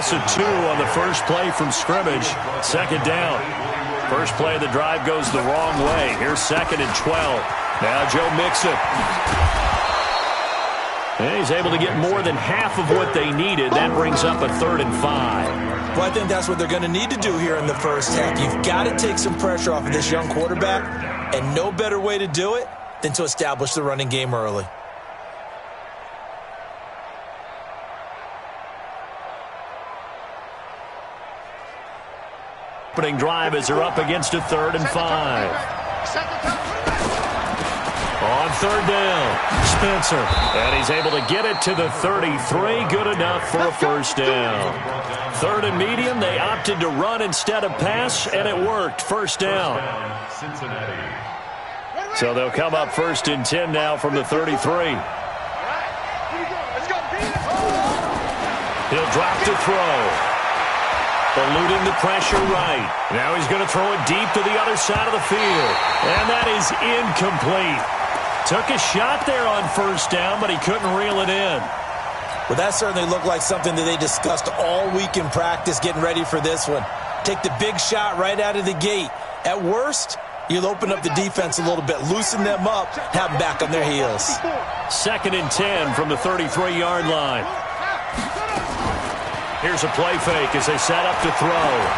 loss of 2 on the first play from scrimmage. Second down. First play of the drive goes the wrong way. Here's 2nd and 12. Now Joe Mixon. And he's able to get more than half of what they needed. That brings up a 3rd and 5. Well, I think that's what they're going to need to do here in the first half. You've got to take some pressure off of this young quarterback, and no better way to do it than to establish the running game early. Opening drive as they're up against a 3rd and 5. On 3rd down, Spencer. And he's able to get it to the 33. Good enough for a first down. 3rd and medium. They opted to run instead of pass, and it worked. First down. So they'll come up 1st and 10 now from the 33. He'll drop to throw. Eluding the pressure right. Now he's going to throw it deep to the other side of the field. And that is incomplete. Took a shot there on first down, but he couldn't reel it in. Well, that certainly looked like something that they discussed all week in practice getting ready for this one. Take the big shot right out of the gate. At worst, you'll open up the defense a little bit, loosen them up, have them back on their heels. 2nd and 10 from the 33-yard line. Here's a play fake as they set up to throw.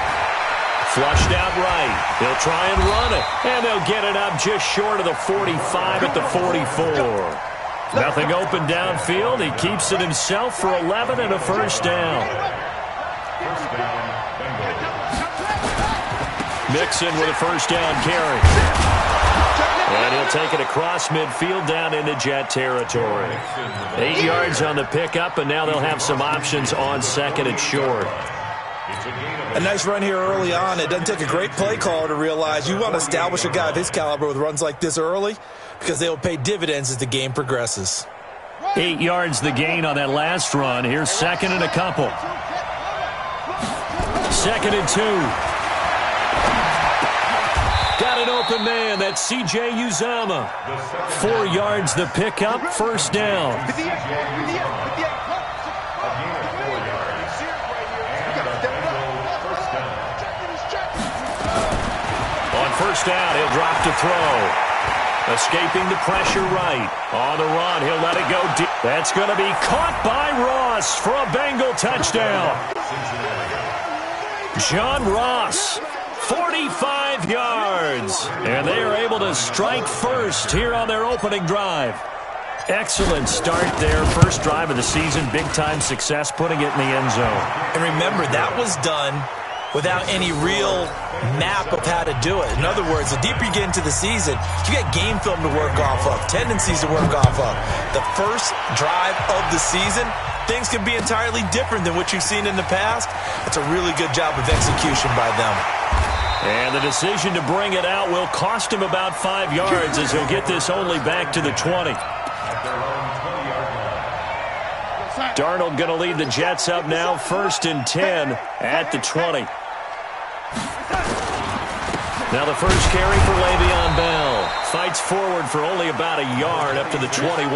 Flushed out right. They'll try and run it. And they'll get it up just short of the 45 at the 44. Nothing open downfield. He keeps it himself for 11 and a first down. Mixon with a first down carry. And he'll take it across midfield down into Jet territory. 8 yards on the pickup, and now they'll have some options on 2nd and short. A nice run here early on. It doesn't take a great play caller to realize you want to establish a guy of his caliber with runs like this early because they will pay dividends as the game progresses. 8 yards the gain on that last run. Here's 2nd and a couple. 2nd and 2. Got an open man. That's C.J. Uzama. 4 yards the pickup. First down. On first down, he'll drop to throw. Escaping the pressure right. On the run, he'll let it go deep. That's going to be caught by Ross for a Bengal touchdown. John Ross. 45 yards. And they are able to strike first here on their opening drive. Excellent start there. First drive of the season. Big-time success putting it in the end zone. And remember, that was done without any real map of how to do it. In other words, the deeper you get into the season, you get game film to work off of, tendencies to work off of. The first drive of the season, things can be entirely different than what you've seen in the past. It's a really good job of execution by them. And the decision to bring it out will cost him about 5 yards as he'll get this only back to the 20. Darnold going to lead the Jets up now, 1st and 10 at the 20. Now the first carry for Le'Veon Bell. Fights forward for only about a yard up to the 21.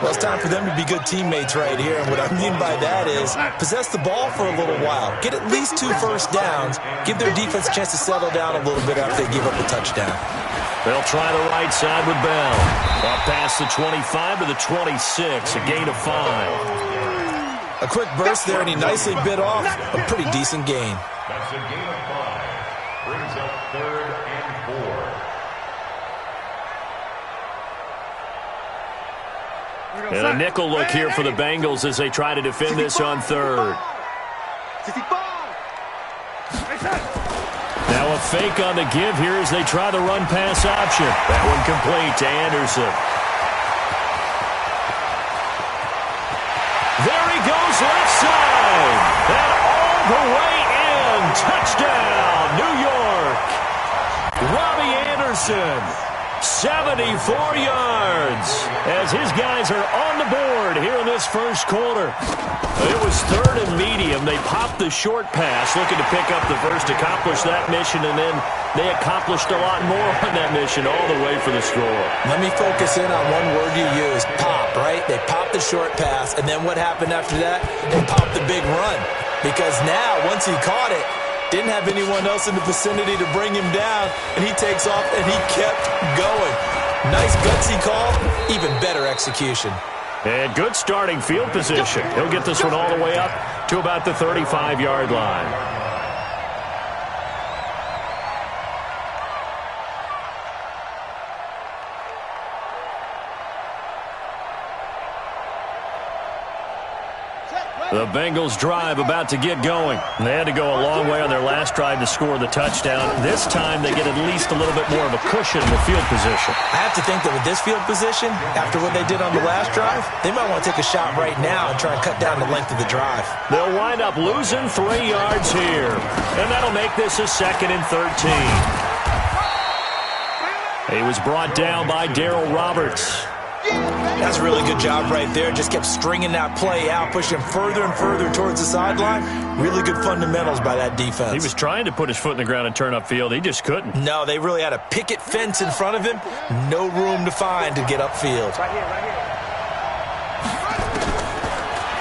Well, it's time for them to be good teammates right here. And what I mean by that is possess the ball for a little while. Get at least 2 first downs. Give their defense a chance to settle down a little bit after they give up a touchdown. They'll try the right side with Bell. Up past the 25 to the 26, a gain of 5. A quick burst there, and he nicely bit off a pretty decent gain. That's a gain of 5. Brings up 3rd and 4. And a nickel look here for the Bengals as they try to defend this on 3rd. Now a fake on the give here as they try the run-pass option. That one complete to Anderson. There he goes left side. And all the way in. Touchdown, New York. Robbie Anderson. 74 yards as his guys are on the board here in this first quarter. It was 3rd and medium. They popped the short pass, looking to pick up the first, accomplish that mission, and then they accomplished a lot more on that mission all the way for the score. Let me focus in on one word you used, pop, right? They popped the short pass, and then what happened after that? They popped the big run. Because now, once he caught it, didn't have anyone else in the vicinity to bring him down, and he takes off, and he kept going. Nice gutsy call, even better execution. And good starting field position. He'll get this one all the way up to about the 35-yard line. The Bengals drive about to get going. They had to go a long way on their last drive to score the touchdown. This time they get at least a little bit more of a cushion in the field position. I have to think that with this field position, after what they did on the last drive, they might want to take a shot right now and try and cut down the length of the drive. They'll wind up losing 3 yards here. And that'll make this a 2nd and 13. He was brought down by Darryl Roberts. That's a really good job right there. Just kept stringing that play out, pushing further and further towards the sideline. Really good fundamentals by that defense. He was trying to put his foot in the ground and turn upfield. He just couldn't. No, they really had a picket fence in front of him. No room to find to get upfield. Right here.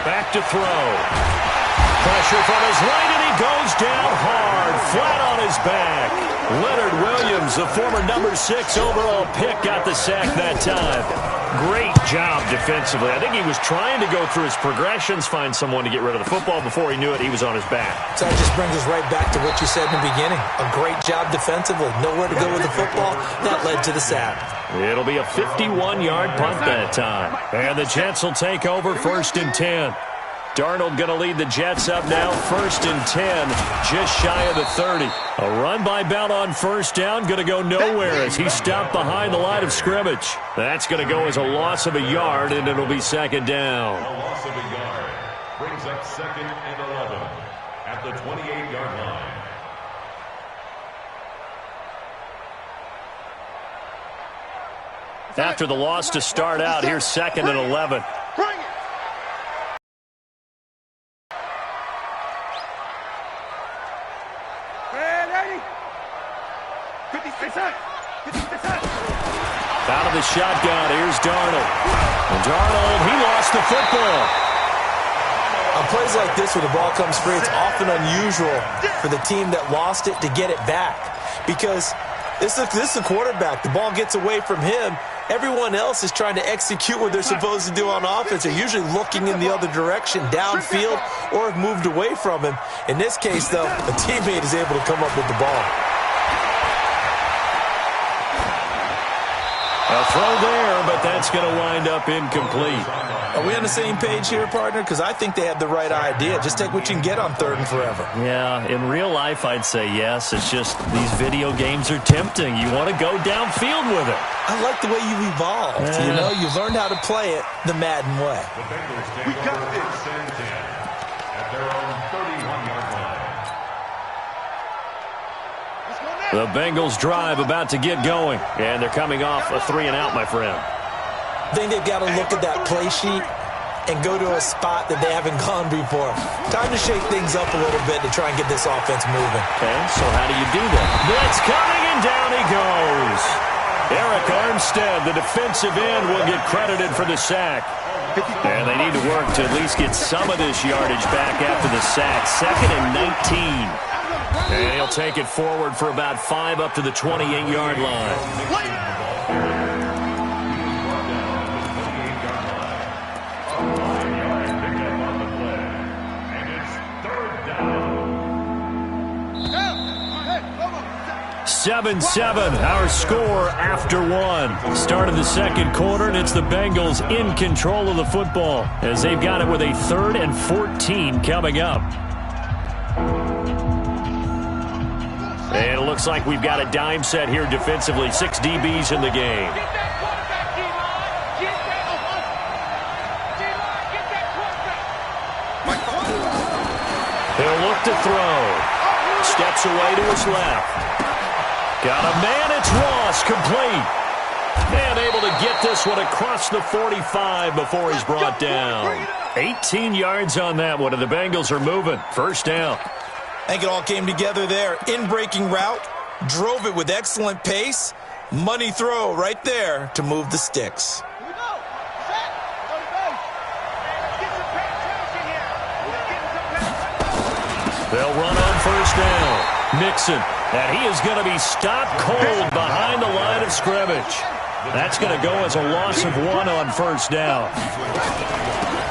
Back to throw. Pressure from his right, and he goes down hard, flat on his back. Leonard Williams, the former number 6 overall pick, got the sack that time. Great job defensively. I think he was trying to go through his progressions, find someone to get rid of the football. Before he knew it, he was on his back. So that just brings us right back to what you said in the beginning. A great job defensively. Nowhere to go with the football. That led to the sack. It'll be a 51-yard punt that time. And the Jets will take over 1st and 10. Darnold going to lead the Jets up now, 1st and 10, just shy of the 30. A run by Bell on 1st down, going to go nowhere as he stopped behind the line of scrimmage. That's going to go as a loss of a yard, and it'll be 2nd down. A loss of a yard brings up 2nd and 11 at the 28-yard line. After the loss to start out, here's 2nd and 11. Out of the shotgun, here's Darnold. And Darnold, he lost the football. On plays like this where the ball comes free, it's often unusual for the team that lost it to get it back. Because this is the quarterback. The ball gets away from him. Everyone else is trying to execute what they're supposed to do on offense. They're usually looking in the other direction, downfield, or have moved away from him. In this case, though, a teammate is able to come up with the ball. A throw there, but that's going to wind up incomplete. Are we on the same page here, partner? Because I think they had the right idea. Just take what you can get on 3rd and forever. Yeah, in real life, I'd say yes. It's just these video games are tempting. You want to go downfield with it. I like the way you evolved. Yeah. You know, you learned how to play it the Madden way. The Bengals take over 1st and 10 at their own 31-yard line. The Bengals drive about to get going, and they're coming off a 3-and-out, my friend. I think they've got to look at that play sheet and go to a spot that they haven't gone before. Time to shake things up a little bit to try and get this offense moving. Okay, so how do you do that? Blitz coming, and down he goes. Eric Armstead, the defensive end, will get credited for the sack. And they need to work to at least get some of this yardage back after the sack. 2nd and 19. And he'll take it forward for about 5 up to the 28-yard line. Down. 7-7, our score after 1. Start of the 2nd quarter, and it's the Bengals in control of the football as they've got it with a 3rd and 14 coming up. And it looks like we've got a dime set here defensively. 6 DBs in the game. He'll look to throw. Steps away to his left. Got a man, it's Ross, complete. And able to get this one across the 45 before he's brought down. 18 yards on that one, and the Bengals are moving. First down. I think it all came together there. In-breaking route, drove it with excellent pace. Money throw right there to move the sticks. They'll run on first down. Mixon, and he is going to be stopped cold behind the line of scrimmage. That's going to go as a loss of 1 on first down.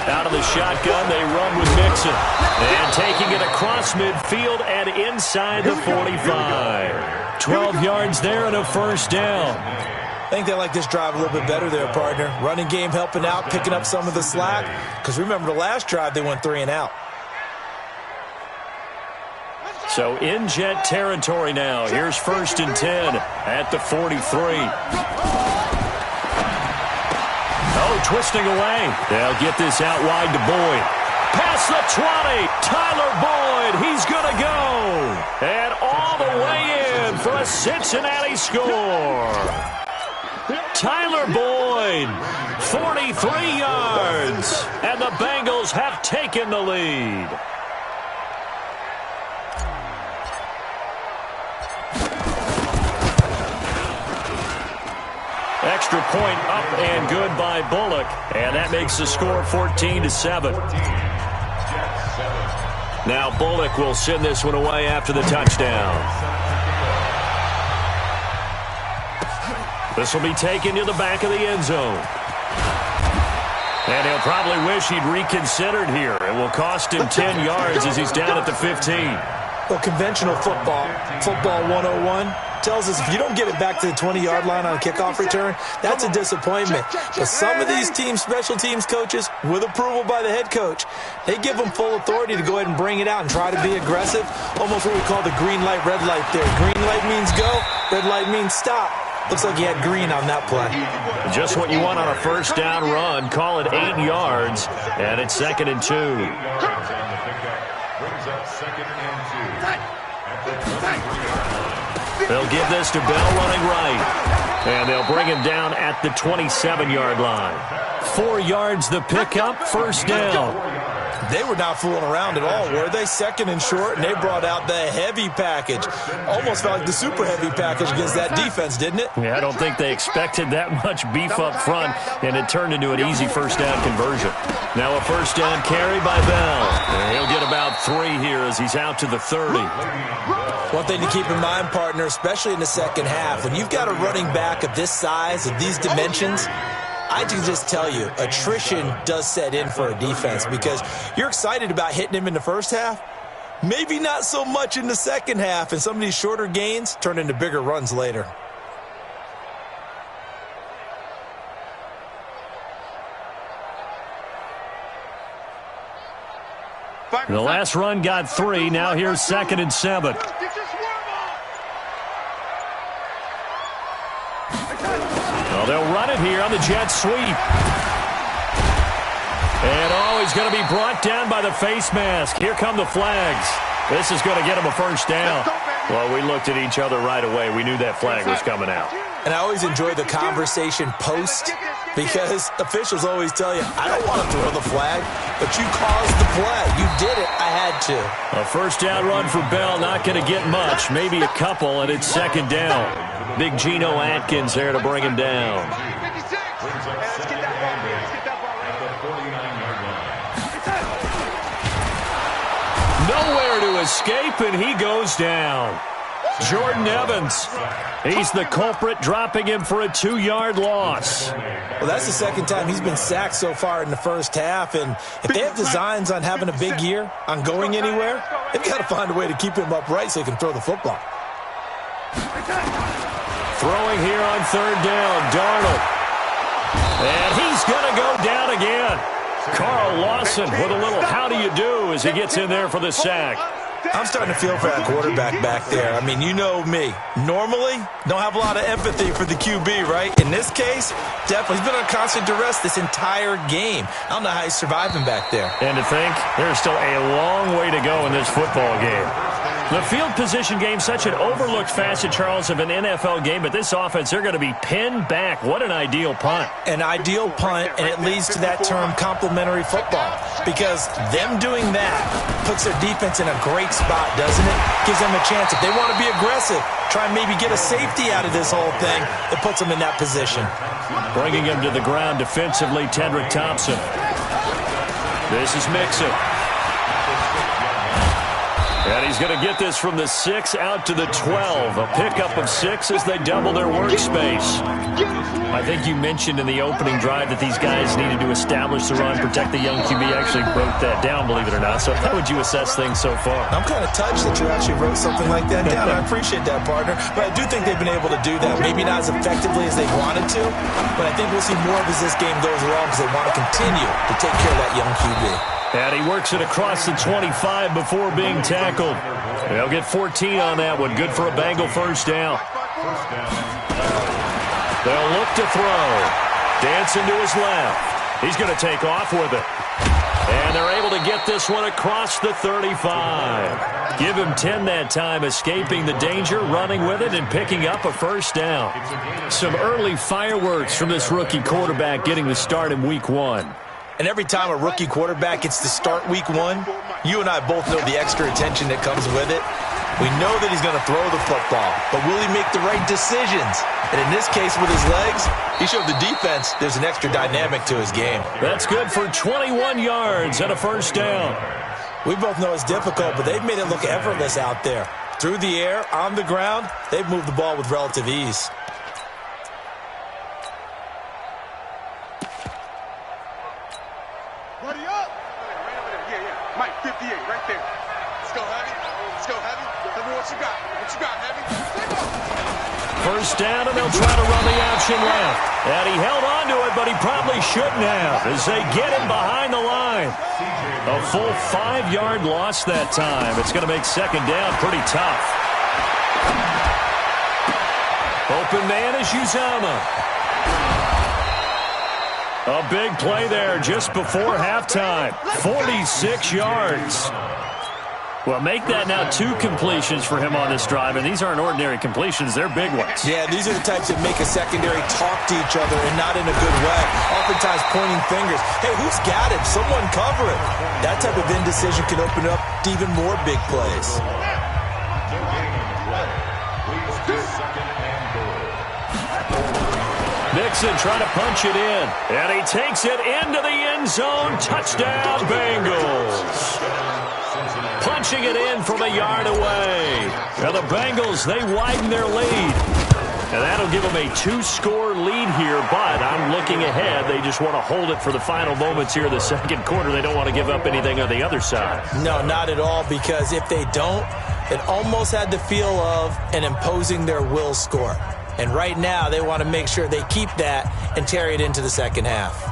Out of the shotgun, they run with Mixon. And taking it across midfield and inside the 45. 12 yards there and a first down. I think they like this drive a little bit better there, partner. Running game helping out, picking up some of the slack. Because remember the last drive, they went 3 and out. So in Jet territory now. Here's first and 10 at the 43. Oh, twisting away. They'll get this out wide to Boyd. Past the 20. Tyler Boyd. He's going to go. And all the way in for a Cincinnati score. Tyler Boyd, 43 yards. And the Bengals have taken the lead. Extra point up and good by Bullock. And that makes the score 14-7. Now Bullock will send this one away after the touchdown. This will be taken to the back of the end zone. And he'll probably wish he'd reconsidered here. It will cost him 10 yards as he's down at the 15. Well, conventional football 101, tells us if you don't get it back to the 20-yard line on a kickoff return, that's a disappointment. But some of these teams, special teams coaches, with approval by the head coach, they give them full authority to go ahead and bring it out and try to be aggressive. Almost what we call the green light, red light there. Green light means go, red light means stop. Looks like he had green on that play. Just what you want on a first down run. Call it 8 yards, and it's 2nd and 2. They'll give this to Bell running right. And they'll bring him down at the 27-yard line. 4 yards the pickup, first down. They were not fooling around at all, were they? 2nd and short, and they brought out the heavy package. Almost felt like the super heavy package against that defense, didn't it? Yeah, I don't think they expected that much beef up front, and it turned into an easy first down conversion. Now a first down carry by Bell. And he'll get about 3 here as he's out to the 30. One thing to keep in mind, partner, especially in the second half, when you've got a running back of this size, of these dimensions, I can just tell you, attrition does set in for a defense because you're excited about hitting him in the first half. Maybe not so much in the second half, and some of these shorter gains turn into bigger runs later. The last run got 3. Now here's 2nd and 7. Well, they'll run it here on the jet sweep. And he's going to be brought down by the face mask. Here come the flags. This is going to get him a first down. Well, we looked at each other right away. We knew that flag was coming out. And I always enjoy the conversation post because officials always tell you, I don't want to throw the flag, but you caused the play. You did it. I had to. A first down run for Bell, not going to get much, maybe a couple, and it's 2nd down. Big Geno Atkins there to bring him down. Nowhere to escape, and he goes down. Jordan Evans, he's the culprit, dropping him for a 2-yard loss. Well, that's the second time he's been sacked so far in the first half, and if they have designs on having a big year, on going anywhere, they've got to find a way to keep him upright so he can throw the football. Throwing here on 3rd down, Darnold. And he's going to go down again. Carl Lawson with a little how do you do as he gets in there for the sack. I'm starting to feel for that quarterback back there. I mean, you know me. Normally, don't have a lot of empathy for the QB, right? In this case, definitely. He's been on constant duress this entire game. I don't know how he's surviving back there. And to think, there's still a long way to go in this football game. The field position game, such an overlooked facet, Charles, of an NFL game, but this offense, they're going to be pinned back. What an ideal punt. An ideal punt, and it leads to that term complementary football, because them doing that puts their defense in a great spot, doesn't it? Gives them a chance. If they want to be aggressive, try and maybe get a safety out of this whole thing, it puts them in that position. Bringing him to the ground defensively, Tedrick Thompson. This is Mixon. And he's going to get this from the 6 out to the 12. A pickup of 6 as they double their workspace. I think you mentioned in the opening drive that these guys needed to establish the run, protect the young QB. Actually wrote that down, believe it or not. So how would you assess things so far? I'm kind of touched that you actually wrote something like that down. I appreciate that, partner. But I do think they've been able to do that. Maybe not as effectively as they wanted to, but I think we'll see more of as this game goes along because they want to continue to take care of that young QB. And he works it across the 25 before being tackled. They'll get 14 on that one. Good for a Bengal first down. They'll look to throw. Dancing to his left. He's going to take off with it. And they're able to get this one across the 35. Give him 10 that time, escaping the danger, running with it, and picking up a first down. Some early fireworks from this rookie quarterback getting the start in week 1. And every time a rookie quarterback gets to start week 1, you and I both know the extra attention that comes with it. We know that he's going to throw the football, but will he make the right decisions? And in this case, with his legs, he showed the defense there's an extra dynamic to his game. That's good for 21 yards and a first down. We both know it's difficult, but they've made it look effortless out there. Through the air, on the ground, they've moved the ball with relative ease. First down, and they'll try to run the option left. And he held on to it, but he probably shouldn't have as they get him behind the line. A full 5-yard loss that time. It's going to make second down pretty tough. Open man is Uzama. A big play there just before halftime. 46 yards. Well, make that now 2 completions for him on this drive, and these aren't ordinary completions. They're big ones. Yeah, these are the types that make a secondary talk to each other and not in a good way. Oftentimes pointing fingers. Hey, who's got him? Someone cover it. That type of indecision can open up to even more big plays. Mixon trying to punch it in, and he takes it into the end zone. Touchdown, Bengals. Punching it in from a yard away. Now the Bengals, they widen their lead. And that'll give them a 2-score lead here, but I'm looking ahead. They just want to hold it for the final moments here in the second quarter. They don't want to give up anything on the other side. No, not at all, because if they don't, it almost had the feel of an imposing their will score. And right now, they want to make sure they keep that and carry it into the second half.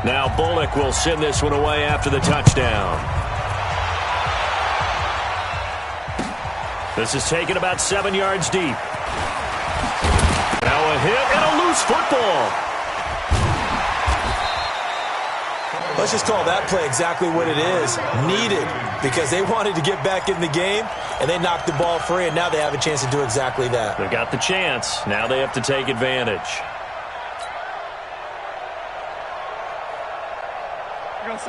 Now Bullock will send this one away after the touchdown. This is taken about 7 yards deep. Now a hit and a loose football. Let's just call that play exactly what it is. Needed, because they wanted to get back in the game, and they knocked the ball free, and now they have a chance to do exactly that. They got the chance. Now they have to take advantage.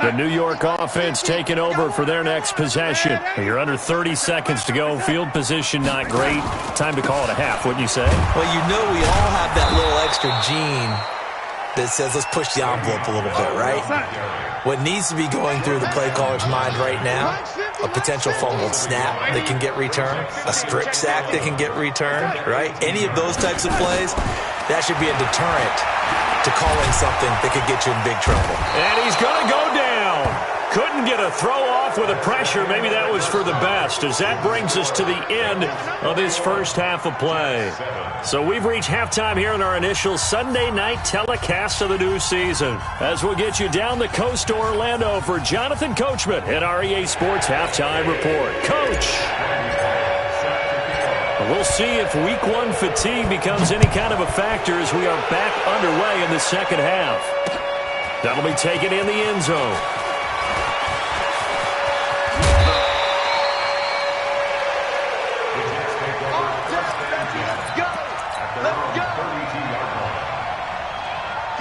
The New York offense taking over for their next possession. You're under 30 seconds to go. Field position not great. Time to call it a half, wouldn't you say? Well, you know we all have that little extra gene that says let's push the envelope a little bit, right? What needs to be going through the play caller's mind right now, a potential fumbled snap that can get returned, a strip sack that can get returned, right? Any of those types of plays, that should be a deterrent to calling something that could get you in big trouble. And he's going to go down. Couldn't get a throw off with the pressure. Maybe that was for the best, as that brings us to the end of this first half of play. So we've reached halftime here in our initial Sunday night telecast of the new season, as we'll get you down the coast to Orlando for Jonathan Coachman at our EA Sports Halftime Report. Coach! We'll see if Week 1 fatigue becomes any kind of a factor as we are back underway in the second half. That'll be taken in the end zone.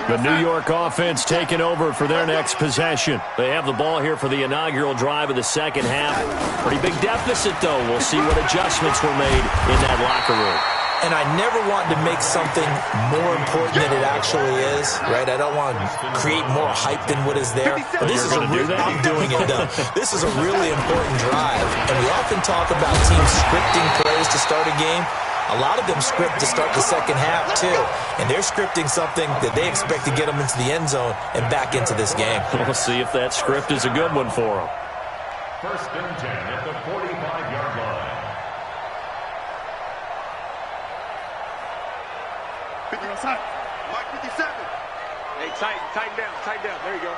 The New York offense taking over for their next possession. They have the ball here for the inaugural drive of the second half. Pretty big deficit, though. We'll see what adjustments were made in that locker room. And I never want to make something more important than it actually is, right? I don't want to create more hype than what is there. But this is I'm doing it, though. This is a really important drive. And we often talk about teams scripting plays to start a game. A lot of them script to start the second half, too. And they're scripting something that they expect to get them into the end zone and back into this game. We'll see if that script is a good one for them. First and 10 at the 45-yard line. 57. Mark 57. Hey, tighten down. There you go.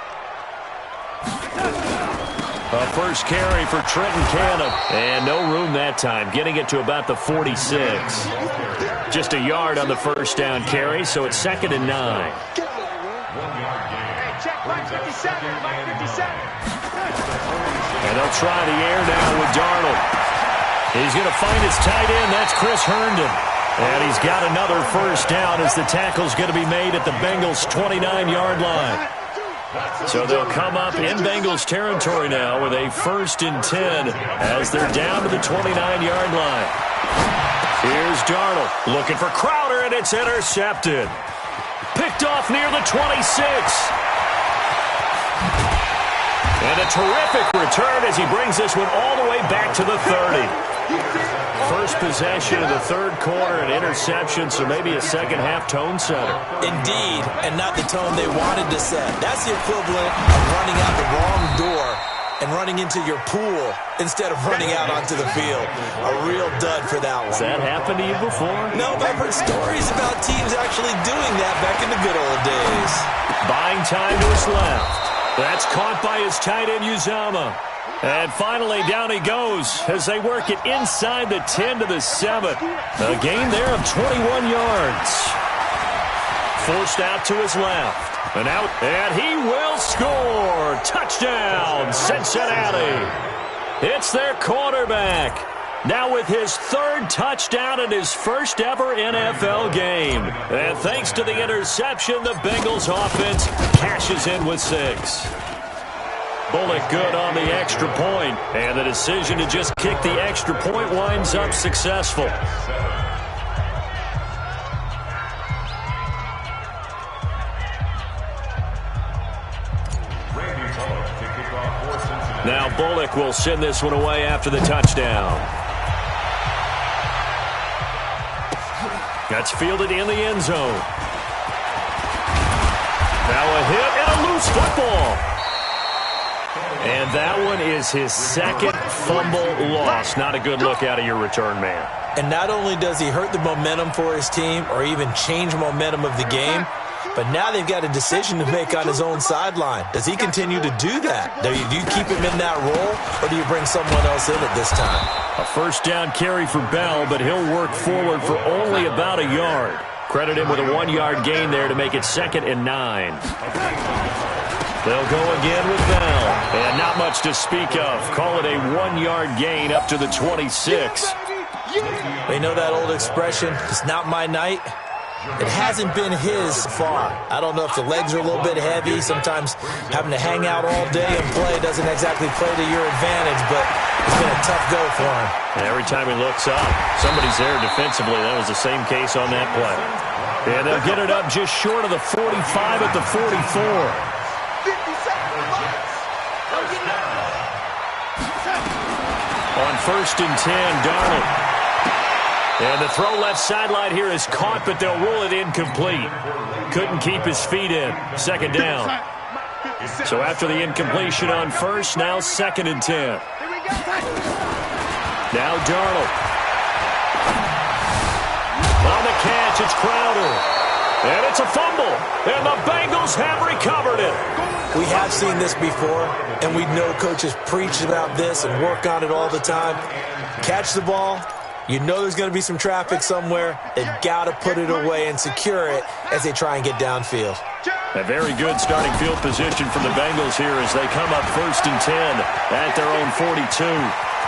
A first carry for Trenton Cannon. And no room that time, getting it to about the 46. Just a yard on the first down carry, so it's 2nd and 9. 1 yard gain. Hey, check Mike 57. Mike 57. And they'll try the air now with Darnold. He's going to find his tight end. That's Chris Herndon. And he's got another first down as the tackle's going to be made at the Bengals' 29-yard line. So they'll come up in Bengals territory now with a 1st and 10 as they're down to the 29-yard line. Here's Darnold looking for Crowder, and it's intercepted. Picked off near the 26. And a terrific return as he brings this one all the way back to the 30. First possession of the third quarter, an interception, so maybe a second-half tone setter. Indeed, and not the tone they wanted to set. That's the equivalent of running out the wrong door and running into your pool instead of running out onto the field. A real dud for that one. Has that happened to you before? No, but I've heard stories about teams actually doing that back in the good old days. Buying time to his left. That's caught by his tight end, Uzama. And finally, down he goes as they work it inside the 10 to the 7. A gain there of 21 yards. Forced out to his left. And out, and he will score. Touchdown, Cincinnati. It's their quarterback. Now with his 3rd touchdown in his first ever NFL game. And thanks to the interception, the Bengals offense cashes in with 6. Bullock good on the extra point, and the decision to just kick the extra point winds up successful. Now Bullock will send this one away after the touchdown. That's fielded in the end zone. Now a hit and a loose football. And that one is his 2nd fumble loss. Not a good look out of your return man. And not only does he hurt the momentum for his team or even change momentum of the game, but now they've got a decision to make on his own sideline. Does he continue to do that? Do you keep him in that role, or do you bring someone else in at this time? A first down carry for Bell, but he'll work forward for only about a yard. Credit him with a 1-yard gain there to make it 2nd and 9. They'll go again with Bell. And not much to speak of. Call it a 1-yard gain up to the 26. You know that old expression, it's not my night? It hasn't been his so far. I don't know if the legs are a little bit heavy. Sometimes having to hang out all day and play doesn't exactly play to your advantage, but it's been a tough go for him. And every time he looks up, somebody's there defensively. That was the same case on that play. And they'll get it up just short of the 45 at the 44. On 1st and 10, Darnold. And the throw left sideline here is caught, but they'll rule it incomplete. Couldn't keep his feet in. 2nd down. So after the incompletion on 1st, now 2nd and 10. Now Darnold. On the catch, it's Crowder. And it's a fumble. And the Bengals have recovered it. We have seen this before, and we know coaches preach about this and work on it all the time. Catch the ball. You know there's going to be some traffic somewhere. They've got to put it away and secure it as they try and get downfield. A very good starting field position from the Bengals here as they come up 1st and 10 at their own 42.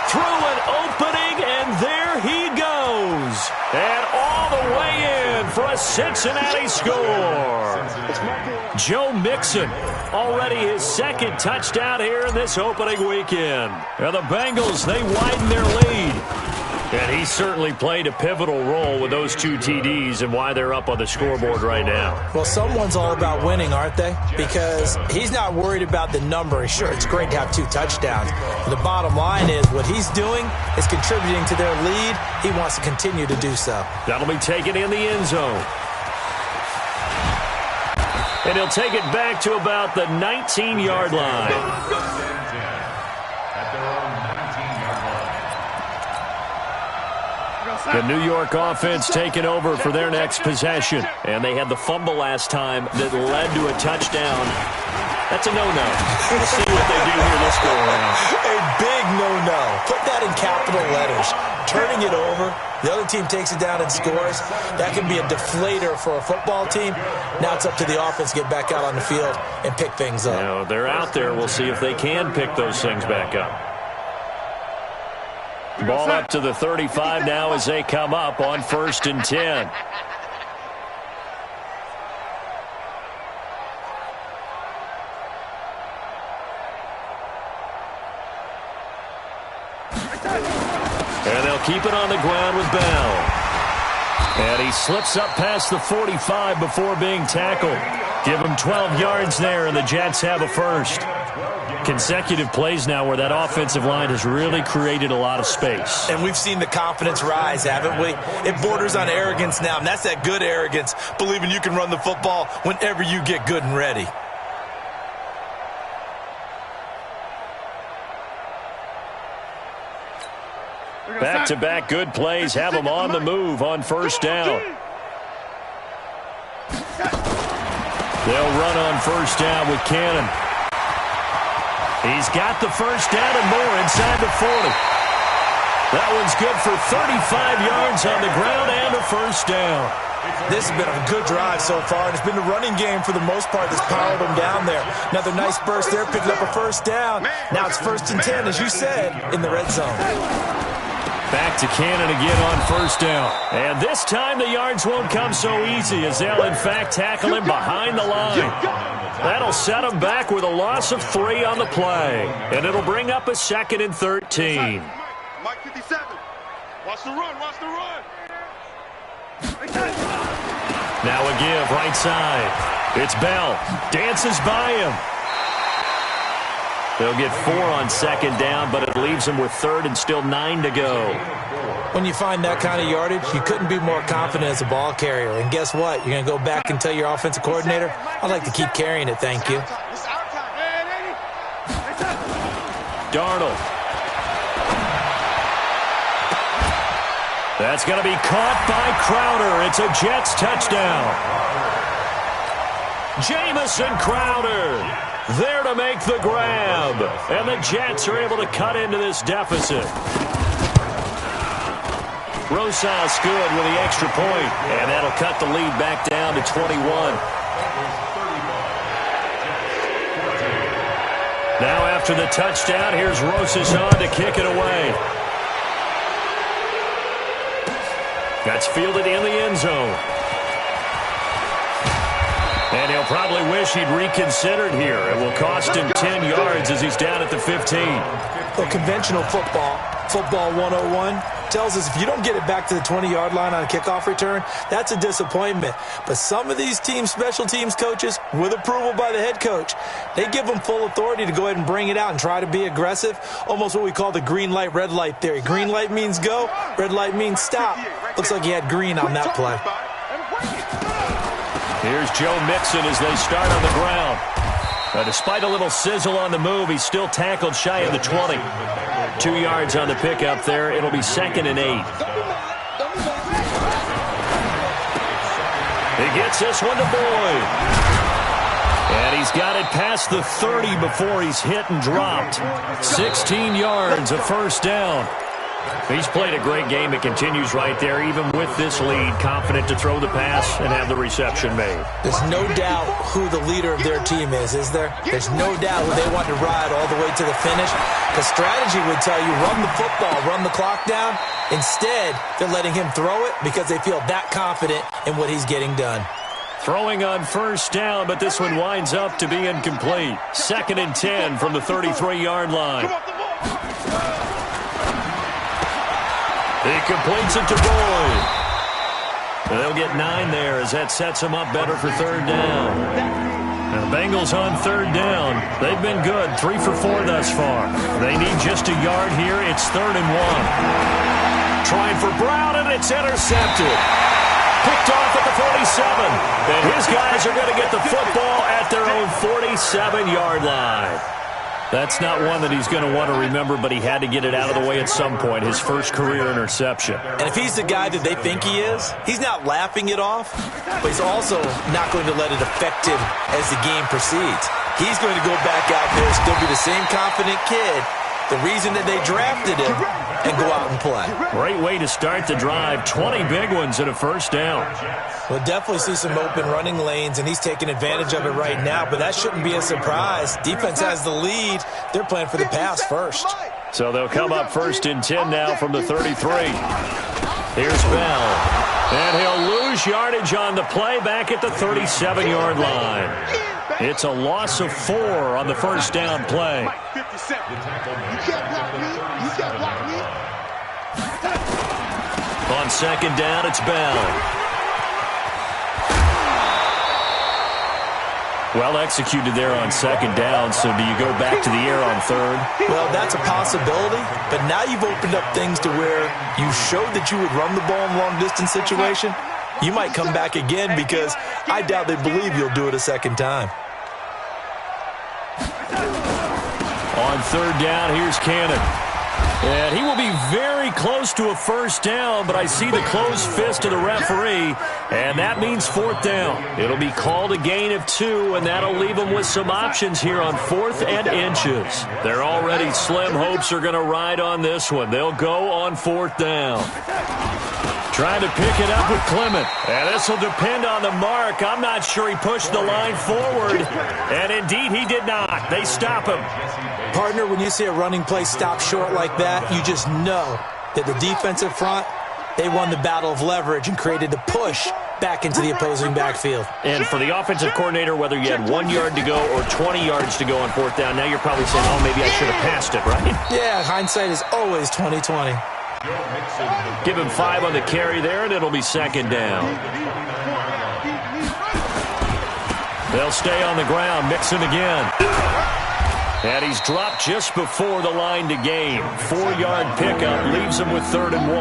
Through an opening, and there he goes. And all the way in for a Cincinnati score. Joe Mixon, already his 2nd touchdown here in this opening weekend. And the Bengals, they widen their lead. And he certainly played a pivotal role with those 2 TDs and why they're up on the scoreboard right now. Well, someone's all about winning, aren't they? Because he's not worried about the number. Sure, it's great to have 2 touchdowns. But the bottom line is what he's doing is contributing to their lead. He wants to continue to do so. That'll be taken in the end zone. And he'll take it back to about the 19-yard line. The New York offense taking over for their next possession. And they had the fumble last time that led to a touchdown. That's a no-no. We'll see what they do here this go-around. A big no-no. Put that in capital letters. Turning it over. The other team takes it down and scores. That can be a deflator for a football team. Now it's up to the offense to get back out on the field and pick things up. Now, they're out there. We'll see if they can pick those things back up. Ball up to the 35 now as they come up on 1st and 10. And they'll keep it on the ground with Bell. And he slips up past the 45 before being tackled. Give him 12 yards there, and the Jets have a first. Consecutive plays now where that offensive line has really created a lot of space. And we've seen the confidence rise, haven't we? It borders on arrogance now, and that's that good arrogance, believing you can run the football whenever you get good and ready. Back-to-back good plays have them on the move on 1st down. They'll run on 1st down with Cannon. He's got the 1st down and more inside the 40. That one's good for 35 yards on the ground and a 1st down. This has been a good drive so far, and it's been the running game for the most part that's powered them down there. Another nice burst there, picking up a 1st down. Now it's 1st and 10, as you said, in the red zone. Back to Cannon again on 1st down. And this time the yards won't come so easy as they'll, in fact, tackle him behind the line. That'll set him back with a loss of 3 on the play. And it'll bring up a 2nd and 13. Mike 57. Watch the run, watch the run. Now a give right side. It's Bell. Dances by him. They'll get 4 on 2nd down, but it leaves them with 3rd and still 9 to go. When you find that kind of yardage, you couldn't be more confident as a ball carrier. And guess what? You're going to go back and tell your offensive coordinator, I'd like to keep carrying it, thank you. Darnold. That's going to be caught by Crowder. It's a Jets touchdown. Jamison Crowder there to make the grab. And the Jets are able to cut into this deficit. Rosas good with the extra point, and that'll cut the lead back down to 21. Now after the touchdown, here's Rosas on to kick it away. That's fielded in the end zone. And he'll probably wish he'd reconsidered here. It will cost him 10 yards as he's down at the 15. Well, conventional football 101, tells us if you don't get it back to the 20-yard line on a kickoff return, that's a disappointment. But some of these team special teams coaches, with approval by the head coach, they give them full authority to go ahead and bring it out and try to be aggressive, almost what we call the green light, red light theory. Green light means go, red light means stop. Looks like he had green on that play. Here's Joe Mixon as they start on the ground. Despite a little sizzle on the move, he's still tackled shy of the 20. 2 yards on the pickup there. It'll be 2nd and 8. He gets this one to Boyd. And he's got it past the 30 before he's hit and dropped. 16 yards, a 1st down. He's played a great game. It continues right there, even with this lead, confident to throw the pass and have the reception made. There's no doubt who the leader of their team is there? There's no doubt who they want to ride all the way to the finish. The strategy would tell you, run the football, run the clock down. Instead, they're letting him throw it because they feel that confident in what he's getting done. Throwing on first down, but this one winds up to be incomplete. 2nd and 10 from the 33-yard line. He completes it to Boyd. They'll get 9 there as that sets them up better for 3rd down. Now the Bengals on 3rd down. They've been good, 3 for 4 thus far. They need just a yard here. It's 3rd and 1. Trying for Brown, and it's intercepted. Picked off at the 47. And his guys are going to get the football at their own 47-yard line. That's not one that he's going to want to remember, but he had to get it out of the way at some point, his first career interception. And if he's the guy that they think he is, he's not laughing it off, but he's also not going to let it affect him as the game proceeds. He's going to go back out there, still be the same confident kid, the reason that they drafted him, and go out and play. Great way to start the drive. 20 big ones and a first down. We'll definitely see some open running lanes, and he's taking advantage of it right now, but that shouldn't be a surprise. Defense has the lead. They're playing for the pass first. So they'll come up 1st and 10 now from the 33. Here's Bell. And he'll lose yardage on the play back at the 37-yard line. It's a loss of 4 on the first down play. You can't block me. You can't block me. On 2nd down, it's Bell. Well executed there on 2nd down, so do you go back to the air on 3rd? Well, that's a possibility, but now you've opened up things to where you showed that you would run the ball in long-distance situation. You might come back again because I doubt they believe you'll do it a second time. On 3rd down, here's Cannon. And he will be very close to a first down, but I see the closed fist of the referee, and that means 4th down. It'll be called a gain of 2, and that'll leave them with some options here on 4th and inches. Their already slim hopes are going to ride on this one. They'll go on 4th down. Trying to pick it up with Clement. And this will depend on the mark. I'm not sure he pushed the line forward. And indeed, he did not. They stop him. Partner, when you see a running play stop short like that, you just know that the defensive front, they won the battle of leverage and created a push back into the opposing backfield. And for the offensive coordinator, whether you had 1 yard to go or 20 yards to go on 4th down, now you're probably saying, oh, maybe I should have passed it, right? Yeah, hindsight is always 20/20. Give him 5 on the carry there, and it'll be 2nd down. They'll stay on the ground, Mixon again. And he's dropped just before the line to gain. 4-yard pickup leaves him with 3rd and 1.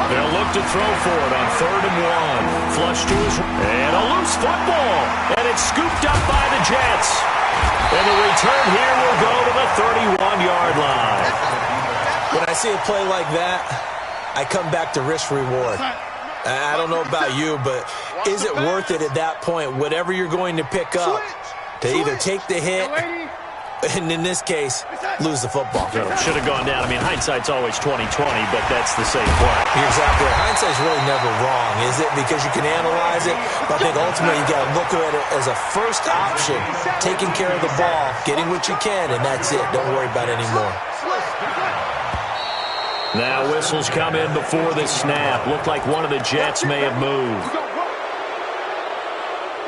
They'll look to throw for it on 3rd and 1. Flush to his... And a loose football. And it's scooped up by the Jets. And the return here will go to the 31-yard line. When I see a play like that, I come back to risk-reward. I don't know about you, but is it worth it at that point, whatever you're going to pick up, to either take the hit, and in this case, lose the football? So should have gone down. I mean, hindsight's always 20/20, but that's the same play. You're exactly right. Hindsight's really never wrong, is it? Because you can analyze it, but I think ultimately you got to look at it as a first option, taking care of the ball, getting what you can, and that's it. Don't worry about it anymore. Now whistles come in before the snap. Looked like one of the Jets may have moved.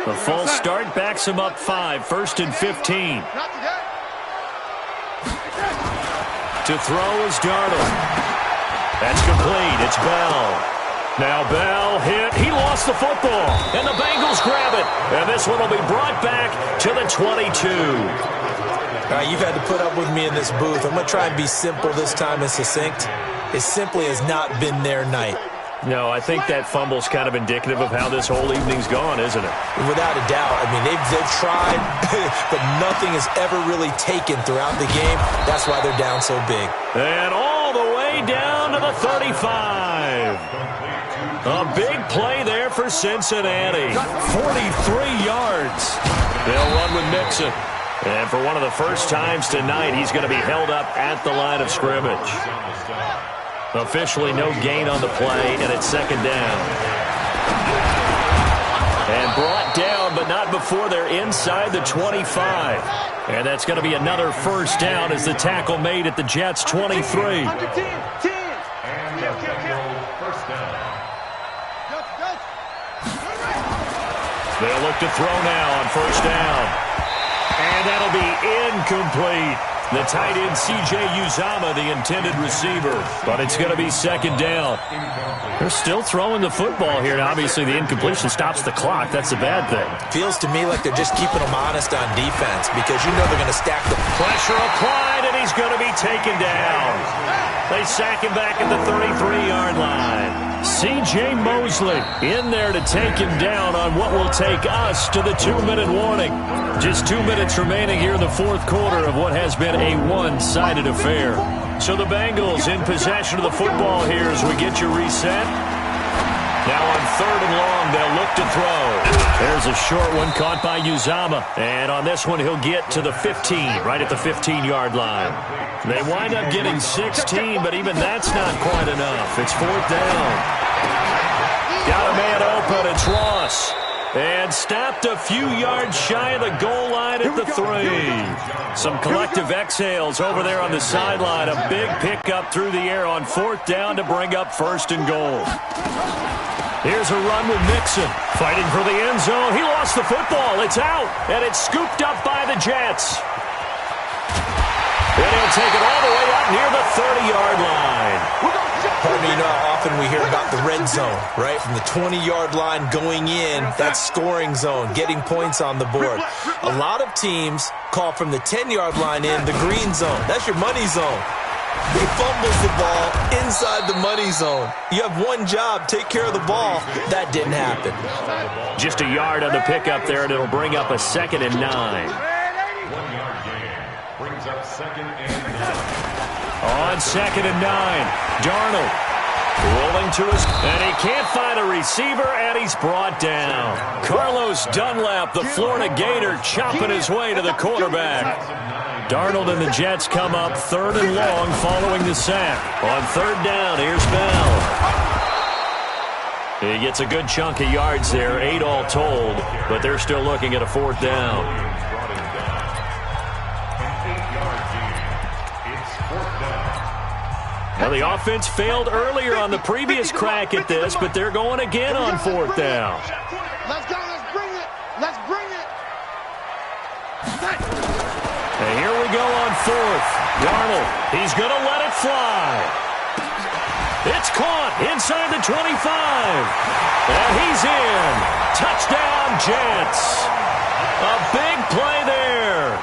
The false start backs him up 5, 1st and 15. To throw is Darnold. That's complete. It's Bell. Now Bell hit. He lost the football. And the Bengals grab it. And this one will be brought back to the 22. All right, you've had to put up with me in this booth. I'm going to try and be simple this time and succinct. It simply has not been their night. No, I think that fumble's kind of indicative of how this whole evening's gone, isn't it? Without a doubt. I mean, they've tried, but nothing has ever really taken throughout the game. That's why they're down so big. And all the way down to the 35. A big play there for Cincinnati. 43 yards. They'll run with Mixon. And for one of the first times tonight, he's going to be held up at the line of scrimmage. Officially no gain on the play, and it's second down. And brought down, but not before they're inside the 25. And that's going to be another first down as the tackle made at the Jets' 23. They'll look to throw now on first down. And that'll be incomplete. The tight end, C.J. Uzomah, the intended receiver. But it's going to be second down. They're still throwing the football here. Now, obviously, the incompletion stops the clock. That's a bad thing. Feels to me like they're just keeping them honest on defense because you know they're going to stack the pressure applied, and he's going to be taken down. They sack him back at the 33-yard line. C.J. Mosley in there to take him down on what will take us to the 2-minute warning. Just 2 minutes remaining here in the fourth quarter of what has been a one-sided affair. So the Bengals in possession of the football here as we get you reset. Now on third and long, they'll look to throw. There's a short one caught by Uzomah. And on this one, he'll get to the 15, right at the 15-yard line. They wind up getting 16, but even that's not quite enough. It's fourth down. Got a man open. It's Ross. And stopped a few yards shy of the goal line at the 3. Some collective exhales over there on the sideline. A big pickup through the air on fourth down to bring up first and goal. Here's a run with Mixon. Fighting for the end zone. He lost the football. It's out. And it's scooped up by the Jets. And he'll take it all the way up near the 30-yard line. Partner, you know how often we hear about the red zone, right? From the 20-yard line going in, that's scoring zone, getting points on the board. A lot of teams call from the 10-yard line in the green zone. That's your money zone. He fumbles the ball inside the money zone. You have one job, take care of the ball. That didn't happen. Just a yard on the pickup there, and it'll bring up a 2nd and 9. 1-yard gain brings up 2nd and 9. On 2nd and 9, Darnold rolling to his, and he can't find a receiver, and he's brought down. Carlos Dunlap, the Florida Gator, chopping his way to the quarterback. Darnold and the Jets come up third and long following the sack. On third down, here's Bell. He gets a good chunk of yards there, 8 all told, but they're still looking at a fourth down. Now, the offense failed earlier on the previous crack at this, but they're going again on fourth down. Let's go. Let's bring it. Let's bring it. And here we go on fourth. Darnold, he's going to let it fly. It's caught inside the 25. And he's in. Touchdown, Jets. A big play there.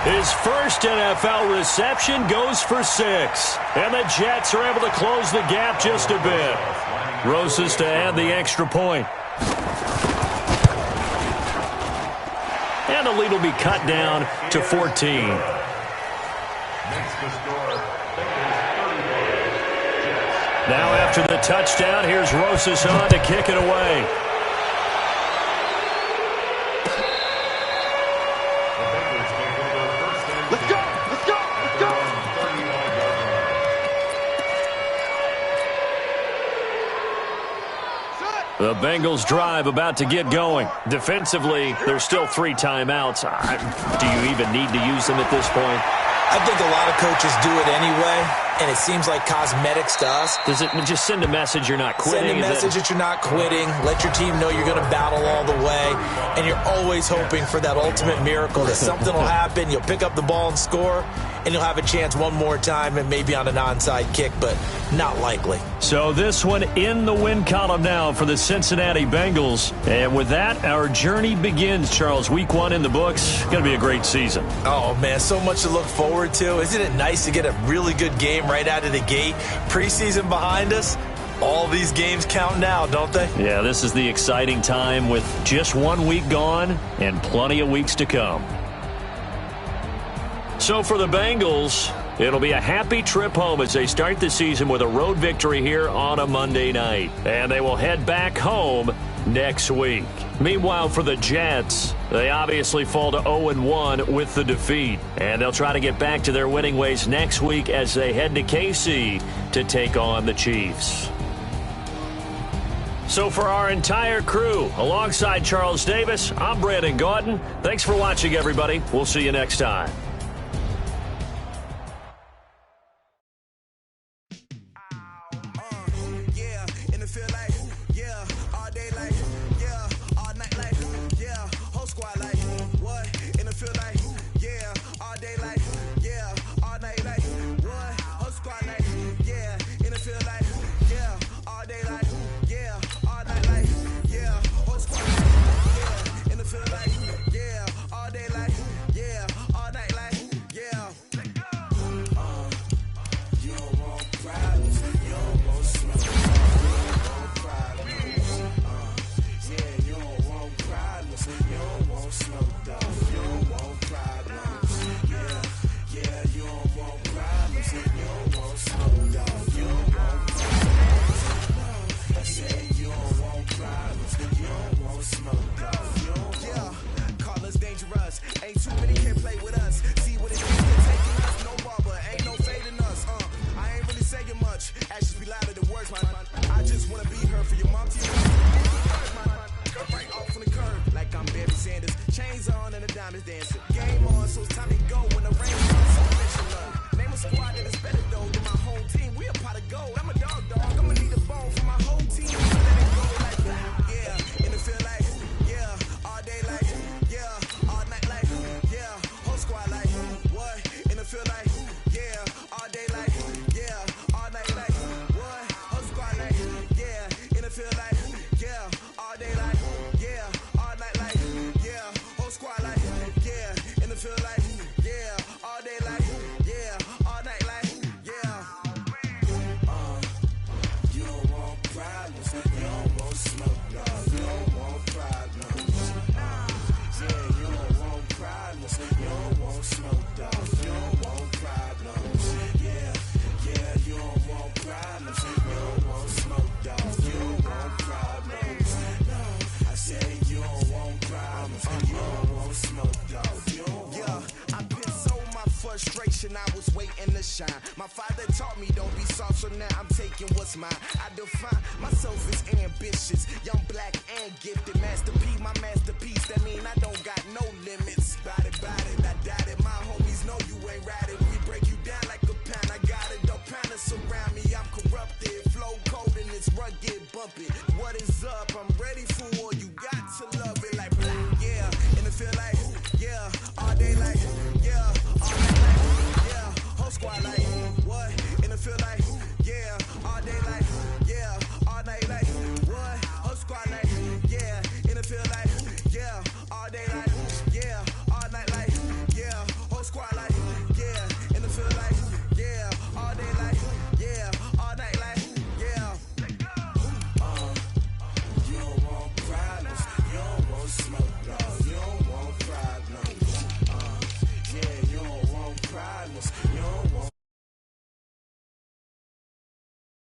His first NFL reception goes for 6. And the Jets are able to close the gap just a bit. Rosas to add the extra point. And the lead will be cut down to 14. Now after the touchdown, here's Rosas on to kick it away. The Bengals drive about to get going. Defensively, there's still 3 timeouts. Do you even need to use them at this point? I think a lot of coaches do it anyway, and it seems like cosmetics to us. Does it just send a message you're not quitting? Send a message that you're not quitting. Let your team know you're going to battle all the way, and you're always hoping for that ultimate miracle that something will happen, you'll pick up the ball and score, and you'll have a chance one more time and maybe on an onside kick, but not likely. So this one in the win column now for the Cincinnati Bengals. And with that, our journey begins, Charles. Week 1 in the books. Going to be a great season. Oh, man, so much to look forward to. Isn't it nice to get a really good game right out of the gate? Preseason behind us. All these games count now, don't they? Yeah, this is the exciting time with just 1 week gone and plenty of weeks to come. So for the Bengals, It'll be a happy trip home as they start the season with a road victory here on a Monday night. And they will head back home next week. Meanwhile, for the Jets, they obviously fall to 0-1 with the defeat. And they'll try to get back to their winning ways next week as they head to KC to take on the Chiefs. So for our entire crew, alongside Charles Davis, I'm Brandon Gaudin. Thanks for watching, everybody. We'll see you next time. I was waiting to shine. My father taught me don't be soft, so now I'm taking what's mine. I define myself as ambitious, young, black, and gifted. Master P, my masterpiece. That mean I don't got no limits. Bout it, I doubt it. My homies know you ain't ratted. We break you down like a pound. I got it, don't pound us around me. I'm corrupted, flow cold and it's rugged, bump it. What is up? I'm ready for war. You got